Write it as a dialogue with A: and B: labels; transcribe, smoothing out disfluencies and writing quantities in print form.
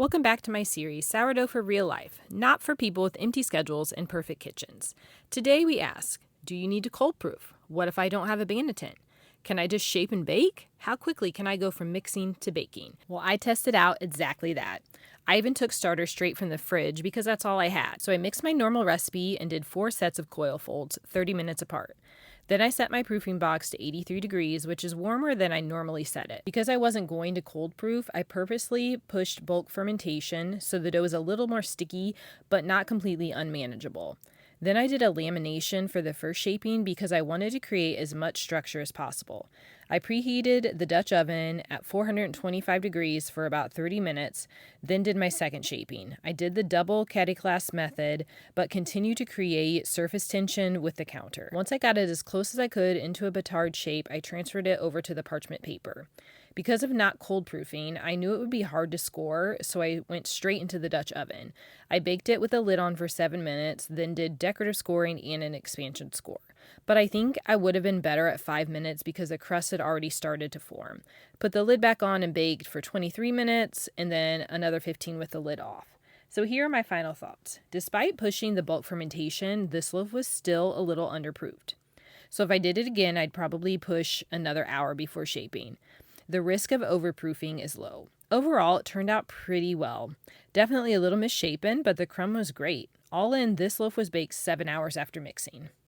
A: Welcome back to my series, Sourdough for Real Life, not for people with empty schedules and perfect kitchens. Today we ask, do you need to cold proof? What if I don't have a Bannatyne? Can I just shape and bake? How quickly can I go from mixing to baking? Well, I tested out exactly that. I even took starters straight from the fridge because that's all I had. So I mixed my normal recipe and did 4 sets of coil folds, 30 minutes apart. Then I set my proofing box to 83 degrees, which is warmer than I normally set it. Because I wasn't going to cold proof, I purposely pushed bulk fermentation so the dough is a little more sticky, but not completely unmanageable. Then I did a lamination for the first shaping because I wanted to create as much structure as possible. I preheated the Dutch oven at 425 degrees for about 30 minutes, then did my second shaping. I did the double catty-class method, but continued to create surface tension with the counter. Once I got it as close as I could into a batard shape, I transferred it over to the parchment paper. Because of not cold proofing, I knew it would be hard to score, so I went straight into the Dutch oven. I baked it with a lid on for 7 minutes, then did decorative scoring and an expansion score. But I think I would have been better at 5 minutes because the crust had already started to form. Put the lid back on and baked for 23 minutes, and then another 15 with the lid off. So here are my final thoughts. Despite pushing the bulk fermentation, this loaf was still a little underproofed. So if I did it again, I'd probably push another hour before shaping. The risk of overproofing is low. Overall, it turned out pretty well. Definitely a little misshapen, but the crumb was great. All in, this loaf was baked 7 hours after mixing.